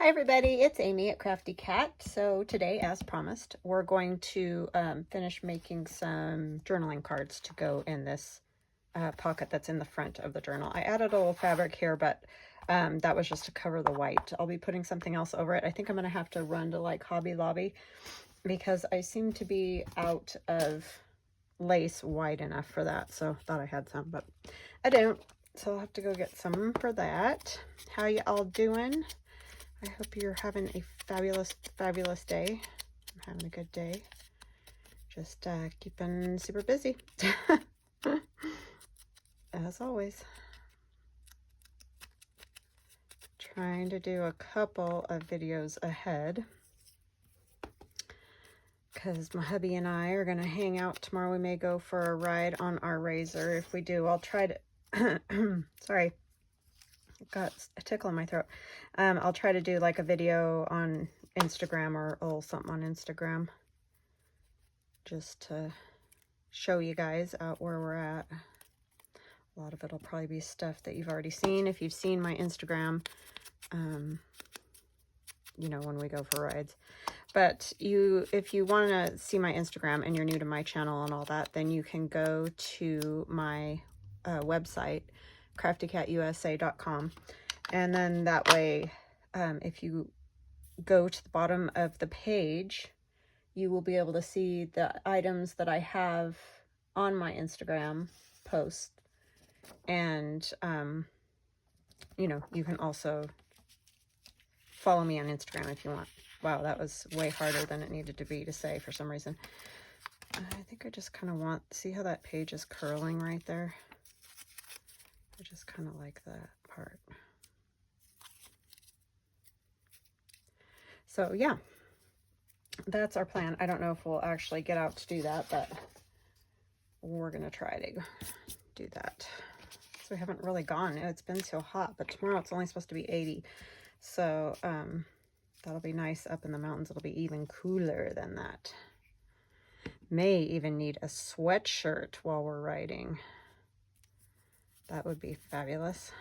Hi everybody, it's Amy at Crafty Cat. So today, as promised, we're going to finish making some journaling cards to go in this pocket that's in the front of the journal. I added a little fabric here, but that was just to cover the white. I'll be putting something else over it. I think I'm going to have to run to like Hobby Lobby because I seem to be out of lace wide enough for that. So I thought I had some, but I don't. So I'll have to go get some for that. How you all doing? I hope you're having a fabulous, fabulous day. I'm having a good day. Just keeping super busy. As always. Trying to do a couple of videos ahead. Because my hubby and I are going to hang out tomorrow. We may go for a ride on our RZR. If we do, I'll try to... Sorry. Got a tickle in my throat. I'll try to do like a video on Instagram or a little something on Instagram just to show you guys out where we're at. A lot of it'll probably be stuff that you've already seen if you've seen my Instagram, you know, when we go for rides. But if you want to see my Instagram and you're new to my channel and all that, then you can go to my website, craftycatusa.com, and then that way if you go to the bottom of the page, you will be able to see the items that I have on my Instagram post, and you know, you can also follow me on Instagram if you want. Wow, that was way harder than it needed to be to say for some reason. I think I just kind of want, see how that page is curling right there? I just kind of like that part. So yeah, that's our plan. I don't know if we'll actually get out to do that, but we're going to try to do that. So we haven't really gone. It's been so hot, but tomorrow it's only supposed to be 80. So that'll be nice up in the mountains. It'll be even cooler than that. May even need a sweatshirt while we're riding. That would be fabulous.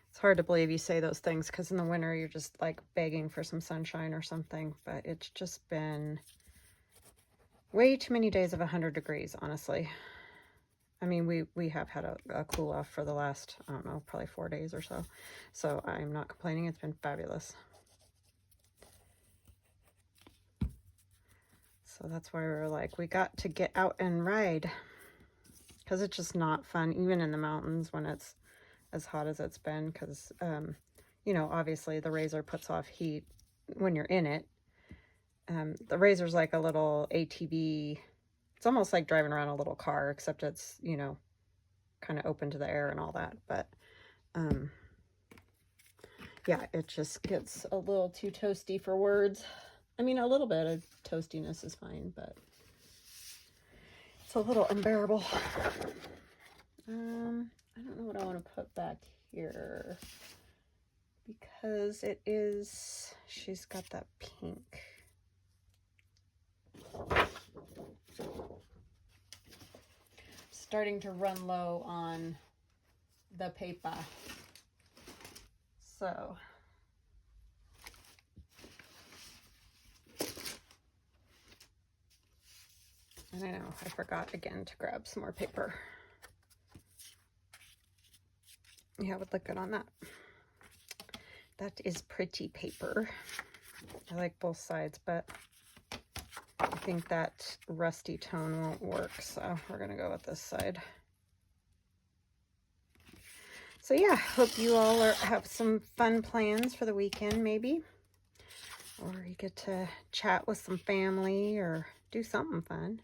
It's hard to believe you say those things because in the winter you're just like begging for some sunshine or something, but it's just been way too many days of 100 degrees, honestly. I mean, we have had a cool off for the last, I don't know, probably 4 days or so. So I'm not complaining. It's been fabulous. So that's why we were like, we got to get out and ride. Because it's just not fun, even in the mountains when it's as hot as it's been. Because, you know, obviously the RZR puts off heat when you're in it. The RZR's like a little ATV. It's almost like driving around a little car, except it's, you know, kind of open to the air and all that. But, yeah, it just gets a little too toasty for words. I mean, a little bit of toastiness is fine, but it's a little unbearable. I don't know what I want to put back here because it is, she's got that pink. Starting to run low on the paper. So and I know I forgot again to grab some more paper. Yeah, it would look good on that. That is pretty paper. I like both sides, but I think that rusty tone won't work, so we're gonna go with this side. So yeah, hope you all have some fun plans for the weekend, maybe. Or you get to chat with some family or do something fun.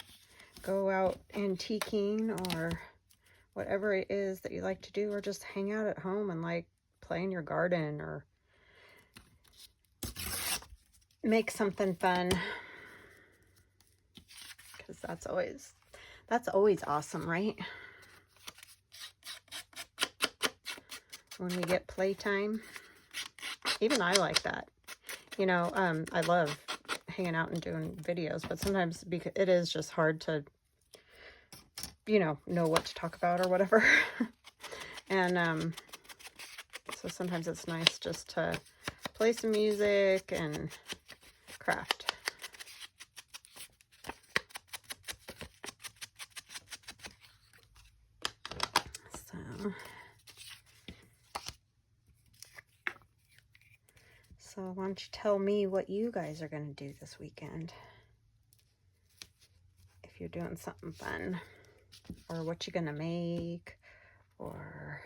Go out antiquing or whatever it is that you like to do, or just hang out at home and like play in your garden or make something fun. Because that's always awesome, right? When we get playtime. Even I like that. You know, I love hanging out and doing videos, but sometimes because it is just hard to, you know what to talk about or whatever. And so sometimes it's nice just to play some music and craft. So why don't you tell me what you guys are going to do this weekend? If you're doing something fun, or what you're going to make, or...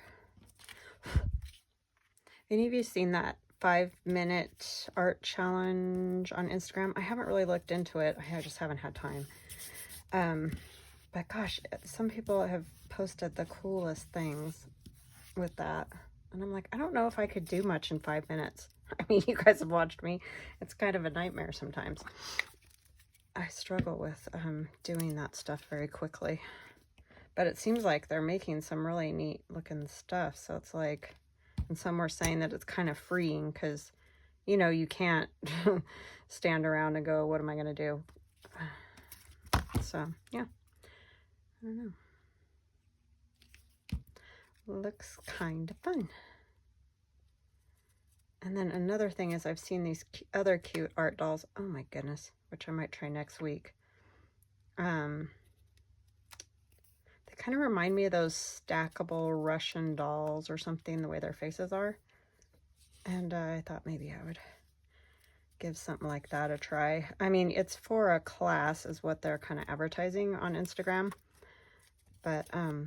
Any of you seen that 5-minute art challenge on Instagram? I haven't really looked into it. I just haven't had time. But gosh, some people have posted the coolest things with that. And I'm like, I don't know if I could do much in 5 minutes. I mean, you guys have watched me. It's kind of a nightmare sometimes. I struggle with doing that stuff very quickly. But it seems like they're making some really neat looking stuff. So it's like, and some were saying that it's kind of freeing because, you know, you can't stand around and go, what am I going to do? So, yeah. I don't know. Looks kind of fun. And then another thing is I've seen these other cute art dolls. Oh my goodness, which I might try next week. They kind of remind me of those stackable Russian dolls or something, the way their faces are. And I thought maybe I would give something like that a try. I mean, it's for a class is what they're kind of advertising on Instagram. But I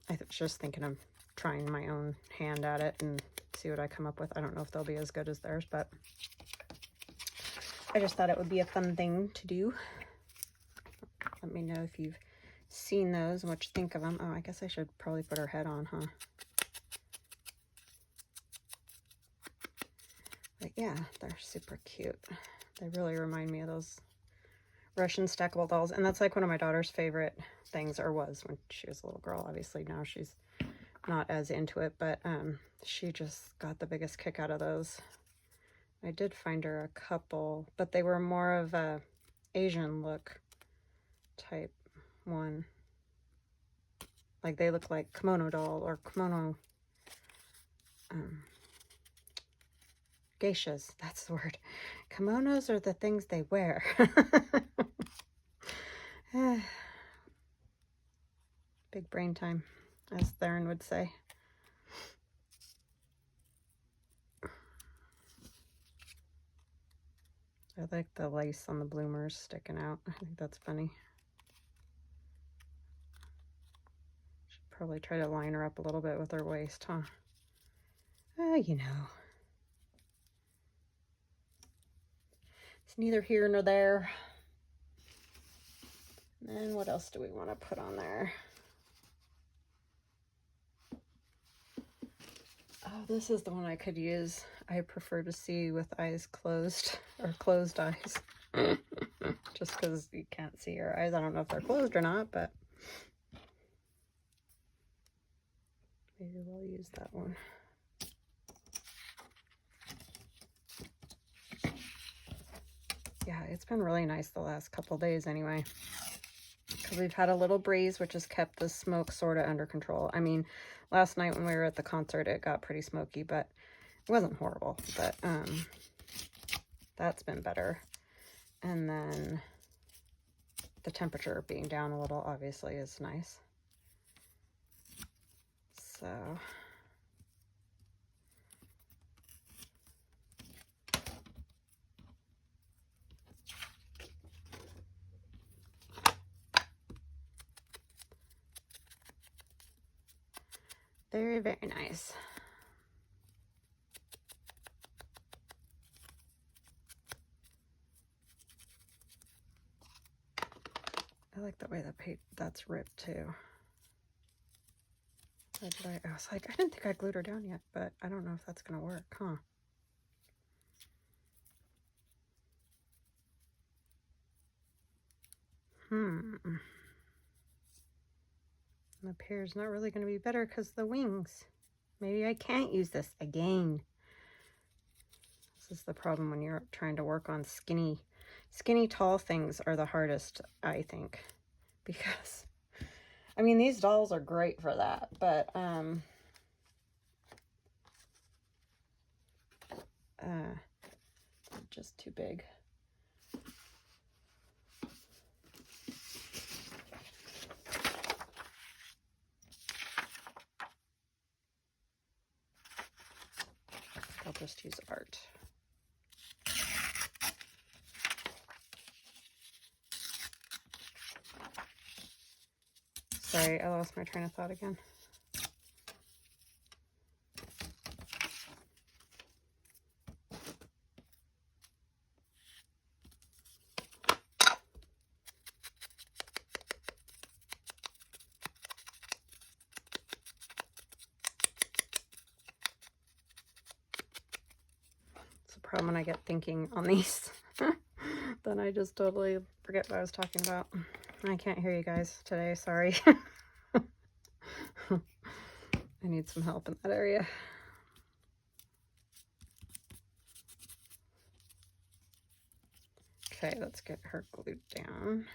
was just thinking of trying my own hand at it and see what I come up with. I don't know if they'll be as good as theirs, but I just thought it would be a fun thing to do. Let me know if you've seen those and what you think of them. Oh, I guess I should probably put her head on, huh? But yeah, they're super cute. They really remind me of those Russian stackable dolls. And that's like one of my daughter's favorite things, or was when she was a little girl. Obviously now she's not as into it, but she just got the biggest kick out of those. I did find her a couple, but they were more of a Asian look type one. Like they look like kimono doll or kimono geishas. That's the word. Kimonos are the things they wear. Big brain time, as Theron would say. I like the lace on the bloomers sticking out. I think that's funny. Should probably try to line her up a little bit with her waist, huh? You know. It's neither here nor there. And what else do we want to put on there? Oh, this is the one I could use. I prefer to see with eyes closed, or closed eyes. Just because you can't see her eyes. I don't know if they're closed or not, but maybe we'll use that one. Yeah, it's been really nice the last couple days anyway. Because we've had a little breeze, which has kept the smoke sort of under control. I mean, last night when we were at the concert, it got pretty smoky, but it wasn't horrible. But that's been better. And then the temperature being down a little, obviously, is nice. So... very, very nice. I like the way that's ripped too. I was like, I didn't think I glued her down yet, but I don't know if that's gonna work, huh? Up here is not really going to be better because the wings. Maybe I can't use this again. This is the problem when you're trying to work on skinny tall things are the hardest, I think. Because, I mean, these dolls are great for that, but just too big. I'll just use art. Sorry, I lost my train of thought again. It's a problem when I get thinking on these. Then I just totally forget what I was talking about. I can't hear you guys today, sorry. I need some help in that area. Okay, let's get her glued down.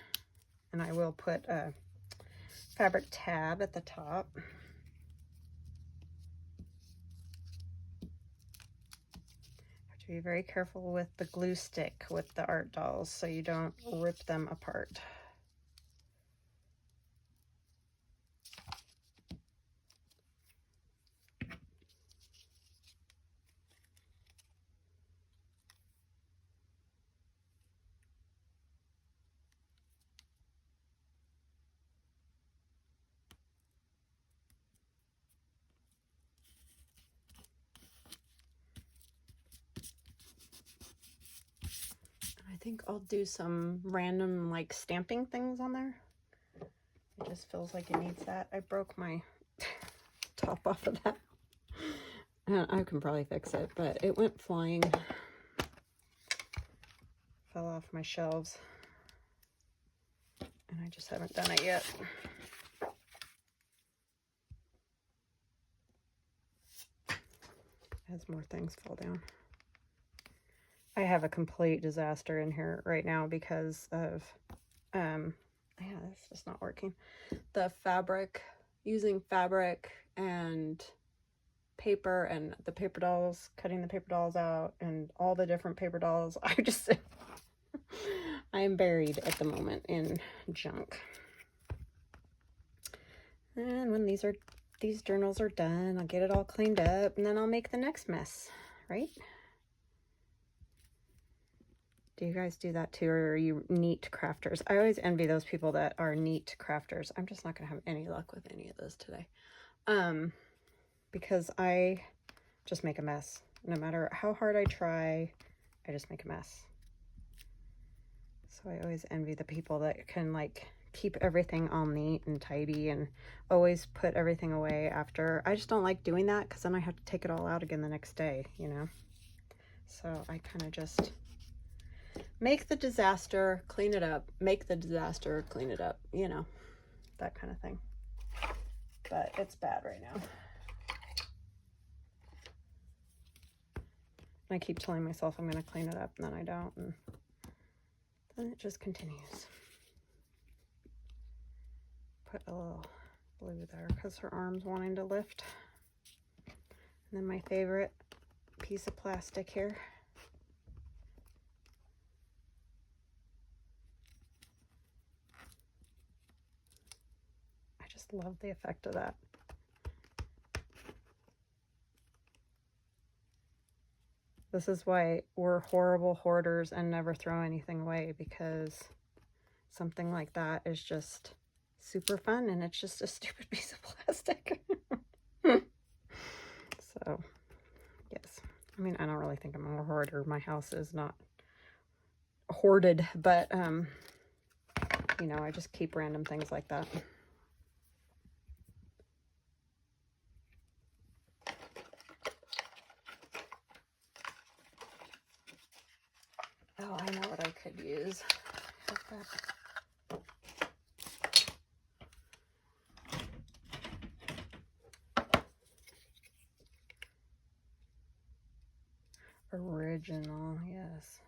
And I will put a fabric tab at the top. Have to be very careful with the glue stick with the art dolls so you don't rip them apart. I think I'll do some random like stamping things on there. It just feels like it needs that. I broke my top off of that. I can probably fix it, but it went flying. Fell off my shelves. And I just haven't done it yet. As more things fall down. I have a complete disaster in here right now because of, yeah, it's just not working. The fabric, using fabric and paper and the paper dolls, cutting the paper dolls out and all the different paper dolls. I just, I am buried at the moment in junk. And when these journals are done, I'll get it all cleaned up and then I'll make the next mess, right? Do you guys do that too, or are you neat crafters? I always envy those people that are neat crafters. I'm just not going to have any luck with any of those today. Because I just make a mess. No matter how hard I try, I just make a mess. So I always envy the people that can like keep everything all neat and tidy and always put everything away after. I just don't like doing that because then I have to take it all out again the next day, you know? So I kind of just make the disaster, clean it up, make the disaster, clean it up, you know, that kind of thing. But it's bad right now. I keep telling myself I'm going to clean it up, and then I don't, and then it just continues. Put a little blue there because her arm's wanting to lift. And then my favorite piece of plastic here. I just love the effect of that. This is why we're horrible hoarders and never throw anything away, because something like that is just super fun and it's just a stupid piece of plastic. So, yes. I mean, I don't really think I'm a hoarder. My house is not hoarded, but, you know, I just keep random things like that. Oh, I know what I could use. Original, yes.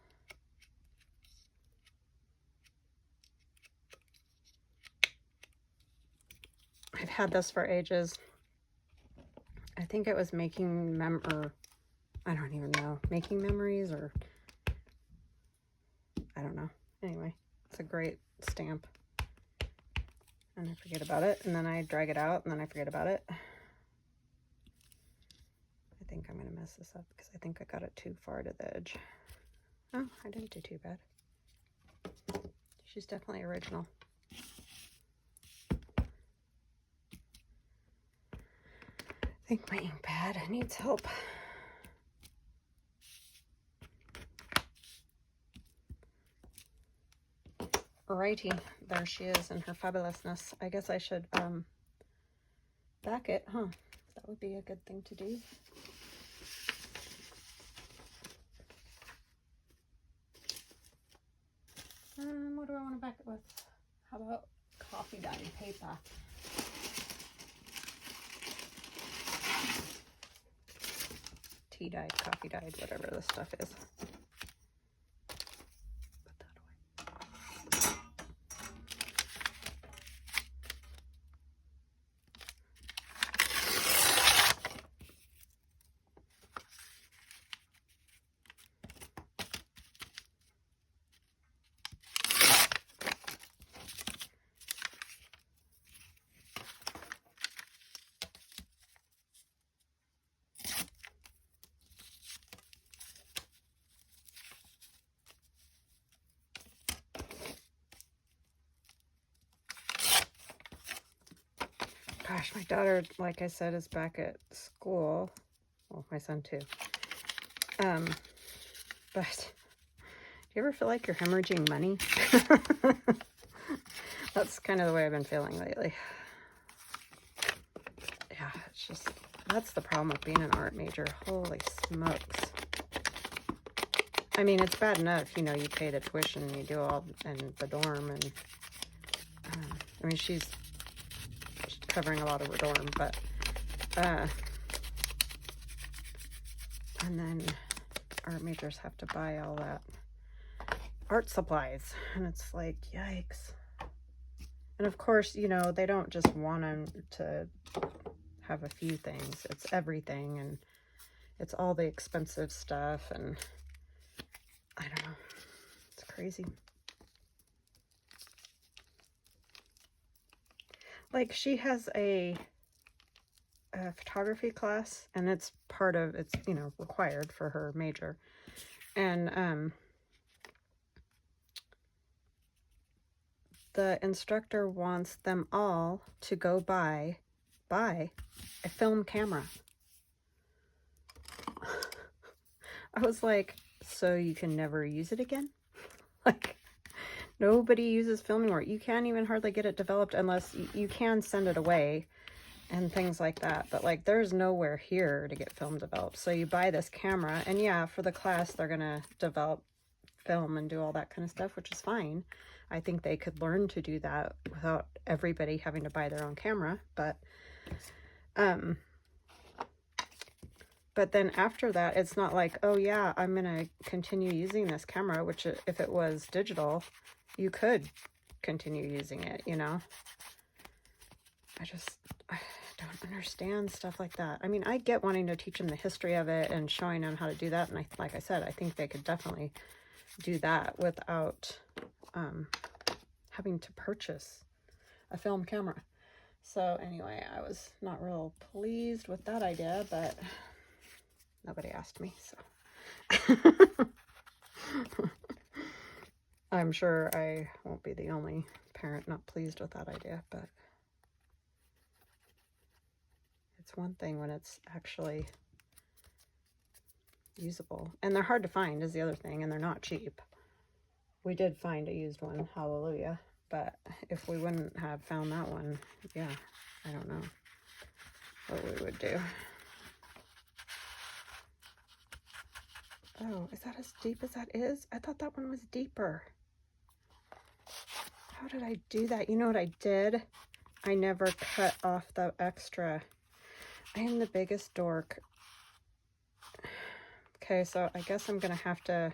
I've had this for ages. I think it was making I don't even know, making memories, or I don't know. Anyway, it's a great stamp. And I forget about it, and then I drag it out, and then I forget about it. I think I'm going to mess this up because I think I got it too far to the edge. Oh, I didn't do too bad. She's definitely original. I think my ink pad needs help. Alrighty, there she is in her fabulousness. I guess I should back it, huh? That would be a good thing to do. What do I want to back it with? How about coffee dyed paper? Tea dyed, coffee dyed, whatever this stuff is. Put that away. Gosh, my daughter, like I said, is back at school. Well, my son too. But do you ever feel like you're hemorrhaging money? That's kind of the way I've been feeling lately. Yeah, it's just, that's the problem with being an art major. Holy smokes. I mean, it's bad enough, you know, you pay the tuition and you do all in the dorm, and I mean, she's covering a lot of her dorm, but and then art majors have to buy all that art supplies, and it's like, yikes. And of course, you know, they don't just want them to have a few things, it's everything, and it's all the expensive stuff, and I don't know, it's crazy. Like, she has a photography class, and it's part of, it's, you know, required for her major, and the instructor wants them all to go buy a film camera. I was like, so you can never use it again? Like, nobody uses film anymore. You can't even hardly get it developed unless you can send it away and things like that. But like, there's nowhere here to get film developed. So you buy this camera, and yeah, for the class, they're going to develop film and do all that kind of stuff, which is fine. I think they could learn to do that without everybody having to buy their own camera. But then after that, it's not like, oh yeah, I'm going to continue using this camera, which if it was digital, you could continue using it, you know? I don't understand stuff like that. I mean, I get wanting to teach them the history of it and showing them how to do that. And like I said, I think they could definitely do that without having to purchase a film camera. So anyway, I was not real pleased with that idea, but nobody asked me, so I'm sure I won't be the only parent not pleased with that idea, but it's one thing when it's actually usable. And they're hard to find is the other thing, and they're not cheap. We did find a used one, hallelujah. But if we wouldn't have found that one, yeah, I don't know what we would do. Oh, is that as deep as that is? I thought that one was deeper. How did I do that? You know what I did? I never cut off the extra. I am the biggest dork. Okay, so I guess I'm going to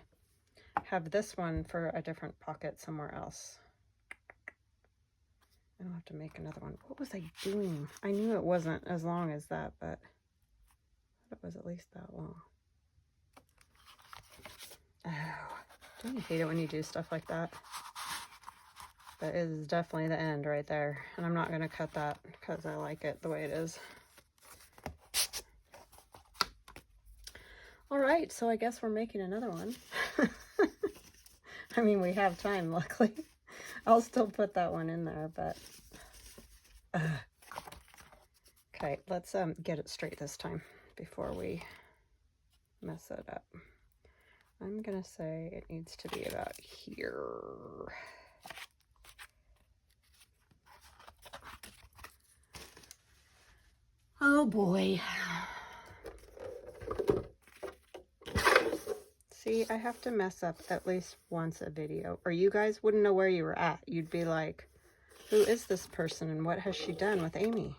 have this one for a different pocket somewhere else. I'll have to make another one. What was I doing? I knew it wasn't as long as that, but it was at least that long. Oh, don't you hate it when you do stuff like that? But it is definitely the end right there. And I'm not going to cut that because I like it the way it is. All right, so I guess we're making another one. I mean, we have time, luckily. I'll still put that one in there, but... Okay, let's get it straight this time before we mess it up. I'm going to say it needs to be about here. Oh boy. See, I have to mess up at least once a video, or you guys wouldn't know where you were at. You'd be like, who is this person and what has she done with Amy?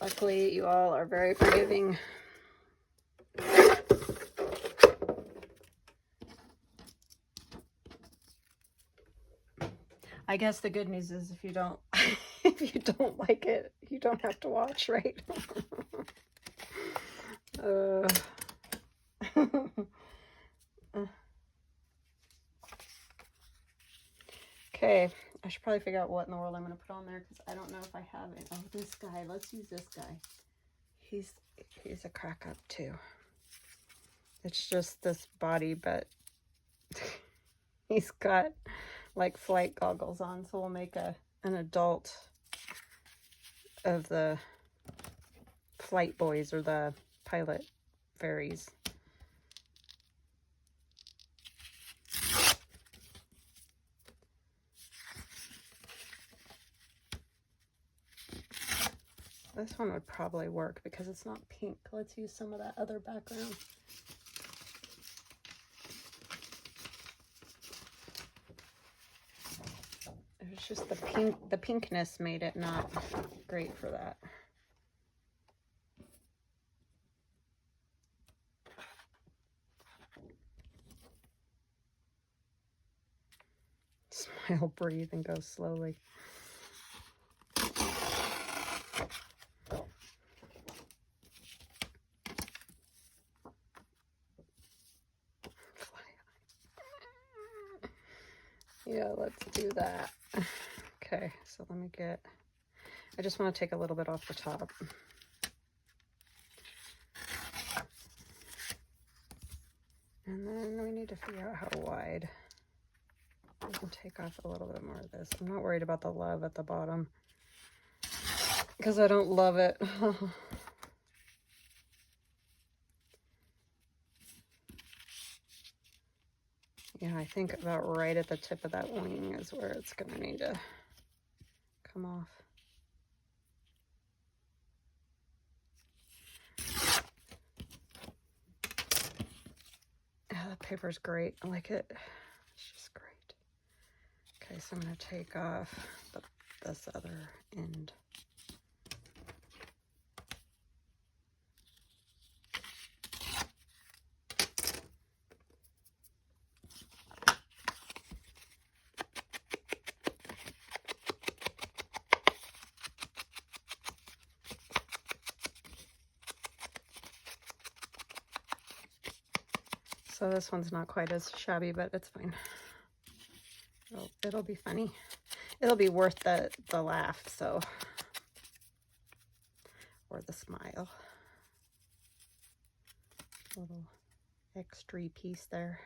Luckily, you all are very forgiving. I guess the good news is if you don't if you don't like it, you don't have to watch, right? Okay, I should probably figure out what in the world I'm going to put on there because I don't know if I have it. Oh, this guy. Let's use this guy. He's a crack up too. It's just this body, but he's got like flight goggles on, so we'll make an adult of the flight boys or the pilot fairies. This one would probably work because it's not pink. Let's use some of that other background. It was just the pinkness made it not great for that. Smile, breathe, and go slowly. Yeah, let's do that. Okay, so let me get, I just want to take a little bit off the top. And then we need to figure out how wide. I can take off a little bit more of this. I'm not worried about the love at the bottom because I don't love it. Yeah, I think about right at the tip of that wing is where it's going to need to come off. Yeah, the paper's great. I like it. It's just great. Okay, so I'm going to take off this other end. So this one's not quite as shabby, but it's fine. It'll be funny. It'll be worth the laugh, so, or the smile. Little extra piece there.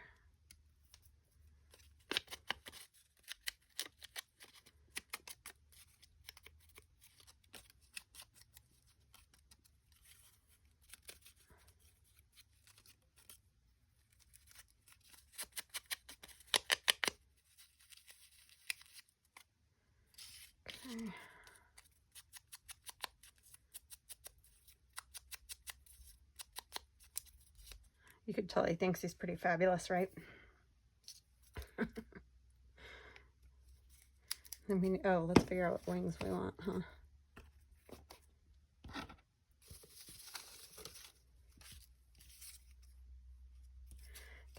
Okay. You could tell he thinks he's pretty fabulous, right? I mean, oh, let's figure out what wings we want, huh?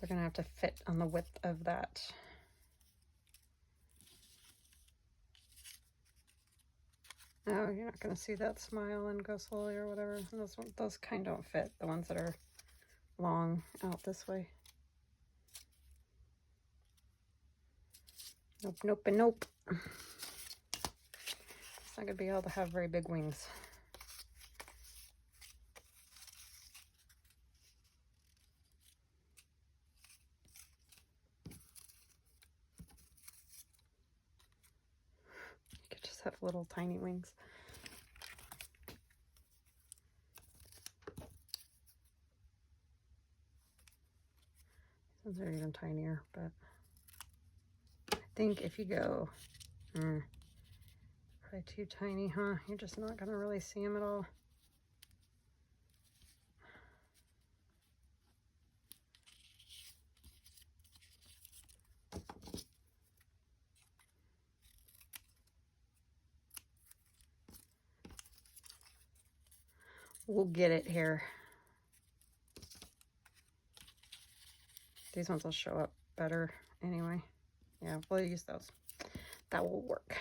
They're gonna have to fit on the width of that. Oh, you're not going to see that smile and go slowly or whatever. Those kind don't fit. The ones that are long out this way. Nope, nope, and nope. It's not going to be able to have very big wings. You could just have little tiny wings. These are even tinier, but I think if you go, probably too tiny, huh? You're just not going to really see them at all. We'll get it here. These ones will show up better anyway. Yeah, we'll use those. That will work.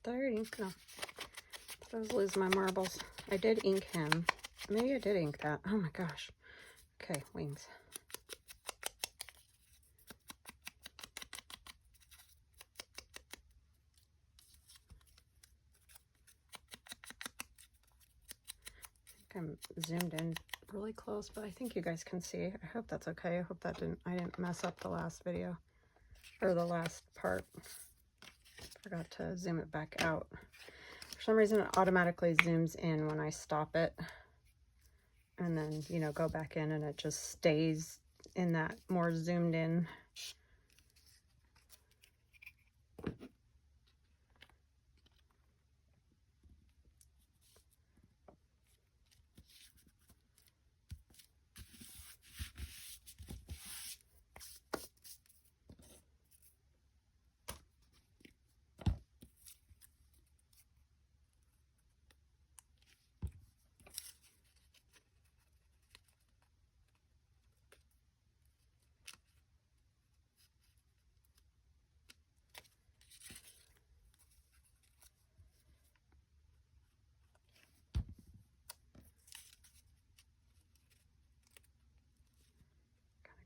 Did I already ink? No. I was losing my marbles. I did ink him. Maybe I did ink that. Oh my gosh. Okay, wings. I think I'm zoomed in really close, but I think you guys can see. I hope that's okay. I hope that I didn't mess up the last video or the last part. Forgot to zoom it back out. For some reason, it automatically zooms in when I stop it. And then, you know, go back in and it just stays in that more zoomed in.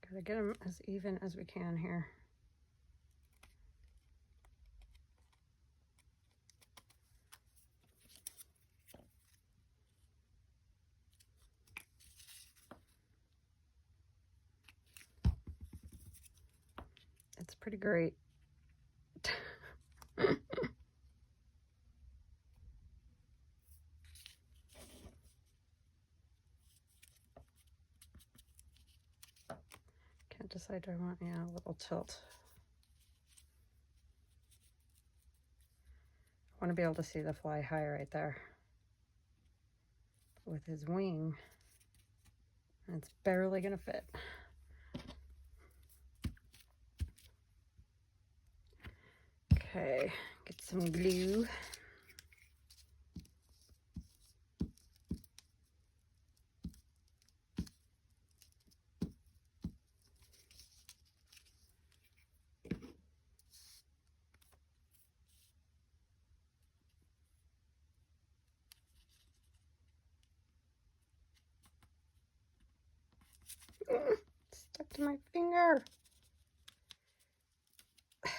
Gotta get them as even as we can here. It's pretty great. Can't decide, do I want, yeah, a little tilt. I want to be able to see the fly high right there. With his wing, it's barely gonna fit. Okay, get some glue. Stuck to my finger. This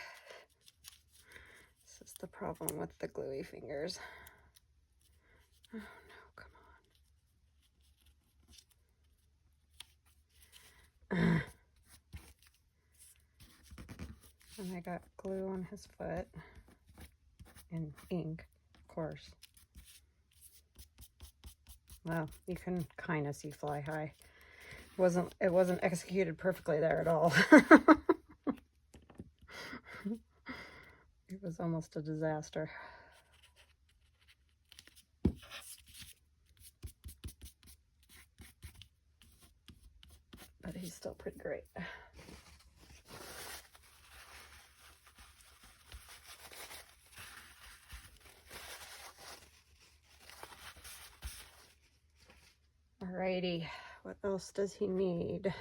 is the problem with the gluey fingers. Oh no, come on. And I got glue on his foot and ink, of course. Well, you can kind of see fly high. It wasn't executed perfectly there at all. It was almost a disaster. But he's still pretty great. All Alrighty, what else does he need?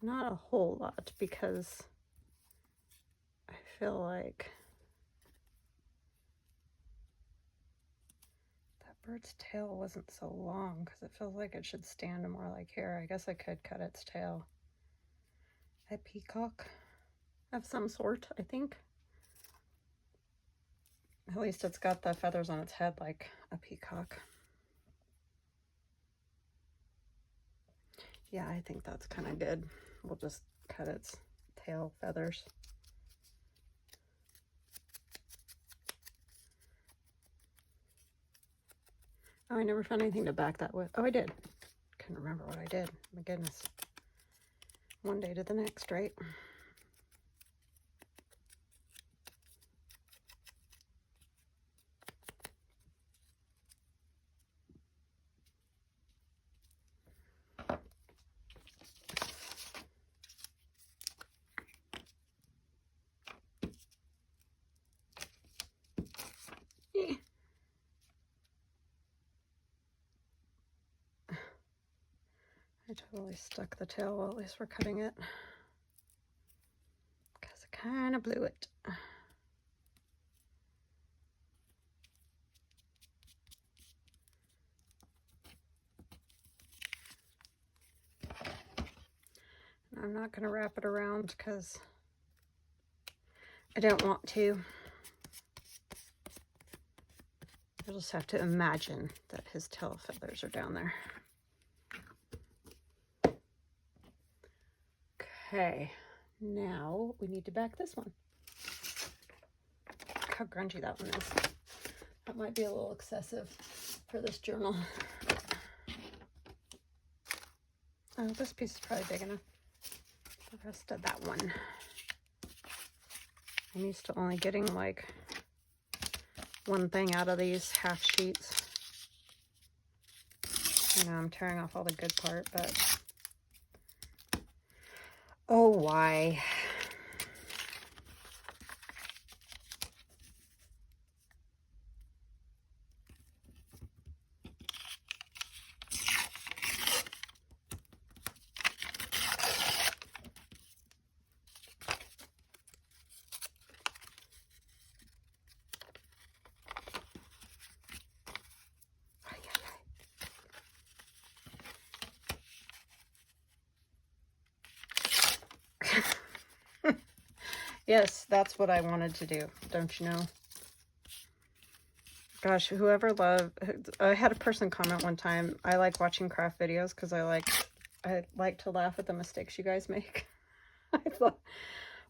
Not a whole lot, because I feel like that bird's tail wasn't so long, because it feels like it should stand more like here. I guess I could cut its tail. A peacock of some sort, I think. At least it's got the feathers on its head like a peacock. Yeah, I think that's kind of good. We'll just cut its tail feathers. Oh, I never found anything to back that with. Oh, I did. Couldn't remember what I did. My goodness. One day to the next, right? I totally stuck the tail. Well, at least we're cutting it, because I kind of blew it. And I'm not going to wrap it around because I don't want to. You'll just have to imagine that his tail feathers are down there. Okay, now we need to back this one. Look how grungy that one is. That might be a little excessive for this journal. Oh, this piece is probably big enough. The rest of that one. I'm used to only getting like one thing out of these half sheets. I know I'm tearing off all the good part, but oh, why? Yes, that's what I wanted to do, don't you know? Gosh, whoever I had a person comment one time, I like watching craft videos because I like to laugh at the mistakes you guys make. I thought,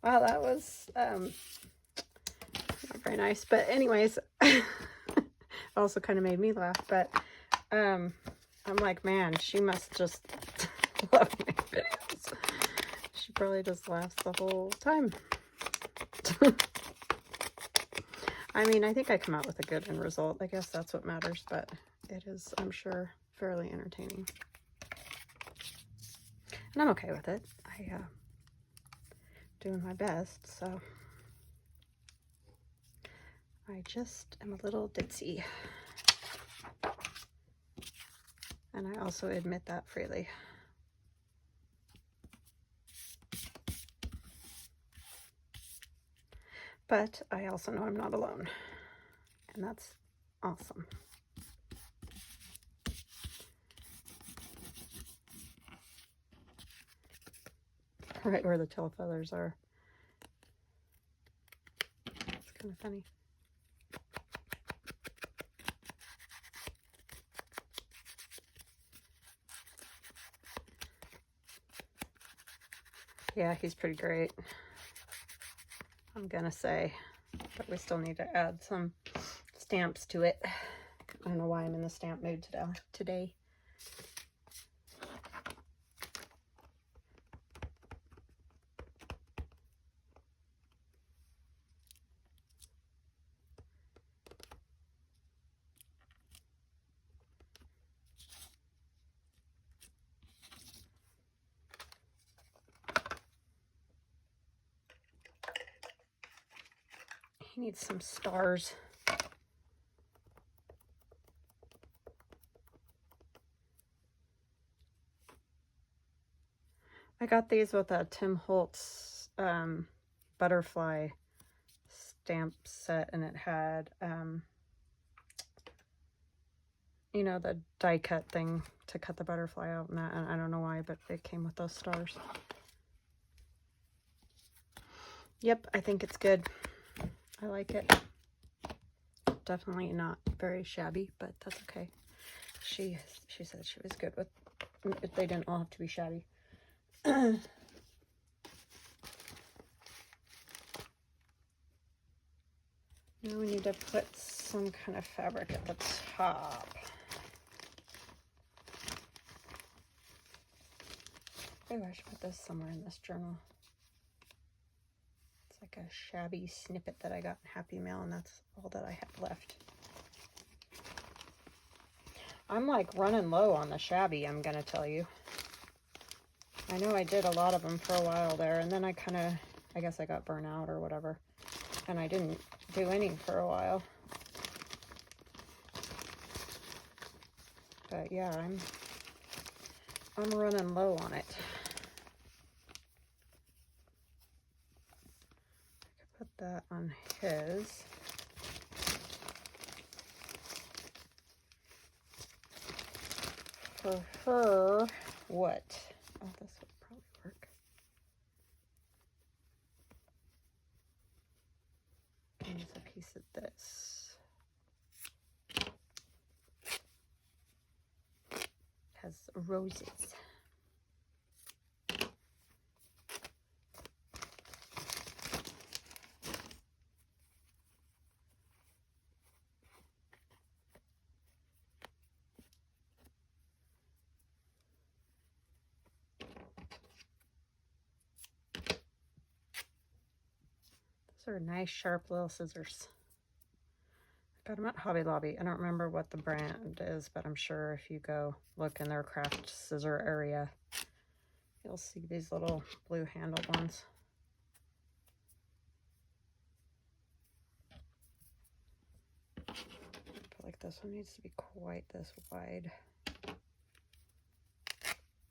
wow, that was not very nice. But anyways, it also kind of made me laugh. But I'm like, man, she must just love my videos. She probably just laughs the whole time. I mean, I think I come out with a good end result. I guess that's what matters, but it is, I'm sure, fairly entertaining. And I'm okay with it. Doing my best, so I just am a little ditzy. And I also admit that freely. But I also know I'm not alone. And that's awesome. Right where the tail feathers are. It's kind of funny. Yeah, he's pretty great, I'm gonna say. But we still need to add some stamps to it. I don't know why I'm in the stamp mood today. He needs some stars. I got these with a Tim Holtz butterfly stamp set, and it had, you know, the die cut thing to cut the butterfly out, and that, and I don't know why, but it came with those stars. Yep, I think it's good. I like it. Definitely not very shabby, but that's okay. She said she was good with, they didn't all have to be shabby. Now we need to put some kind of fabric at the top. Oh, I should put this somewhere in this journal. It's like a shabby snippet that I got in Happy Mail, and that's all that I have left. I'm like running low on the shabby, I'm gonna tell you. I know I did a lot of them for a while there, and then I guess I got burnt out or whatever, and I didn't do any for a while. But yeah, I'm running low on it. I could put that on his. For her, what? Oh, this would probably work. Use a piece of this. It has roses. Those are nice, sharp little scissors. I got them at Hobby Lobby. I don't remember what the brand is, but I'm sure if you go look in their craft scissor area, you'll see these little blue handled ones. I feel like this one needs to be quite this wide.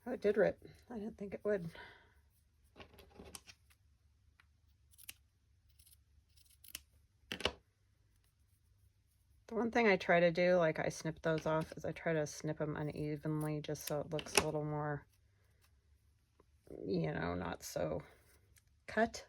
Oh, it did rip. I didn't think it would. The one thing I try to do, like I snip those off, is I try to snip them unevenly just so it looks a little more, you know, not so cut.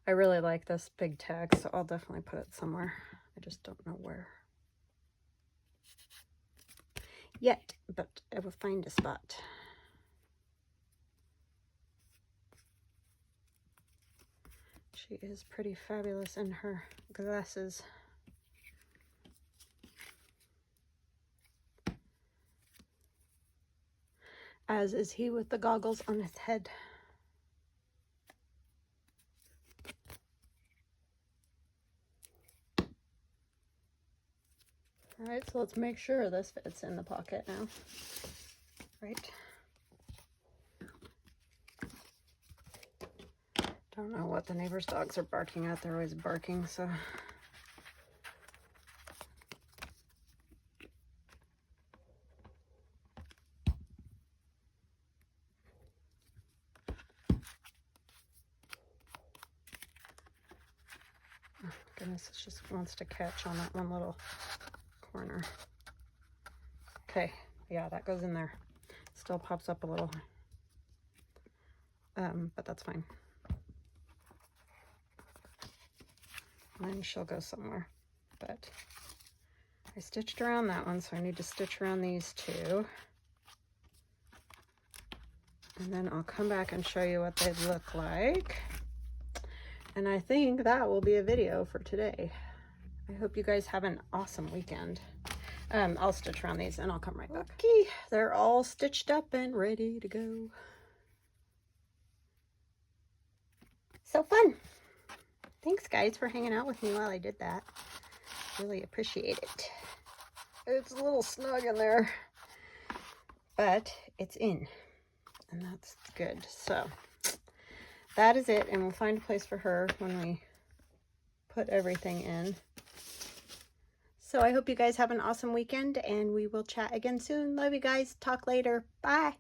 I really like this big tag, so I'll definitely put it somewhere. I just don't know where yet, but I will find a spot. She is pretty fabulous in her glasses. As is he with the goggles on his head. All right, so let's make sure this fits in the pocket now. Right. Don't know what the neighbor's dogs are barking at. They're always barking, so. Oh, goodness, it just wants to catch on that one little corner. Okay, yeah, that goes in there. Still pops up a little, but that's fine. And she'll go somewhere, but I stitched around that one, so I need to stitch around these two. And then I'll come back and show you what they look like. And I think that will be a video for today. I hope you guys have an awesome weekend. I'll stitch around these and I'll come right back. Okay, they're all stitched up and ready to go. So fun. Thanks guys for hanging out with me while I did that. Really appreciate it. It's a little snug in there, but it's in, and that's good. So that is it, and we'll find a place for her when we put everything in. So I hope you guys have an awesome weekend, and we will chat again soon. Love you guys. Talk later. Bye.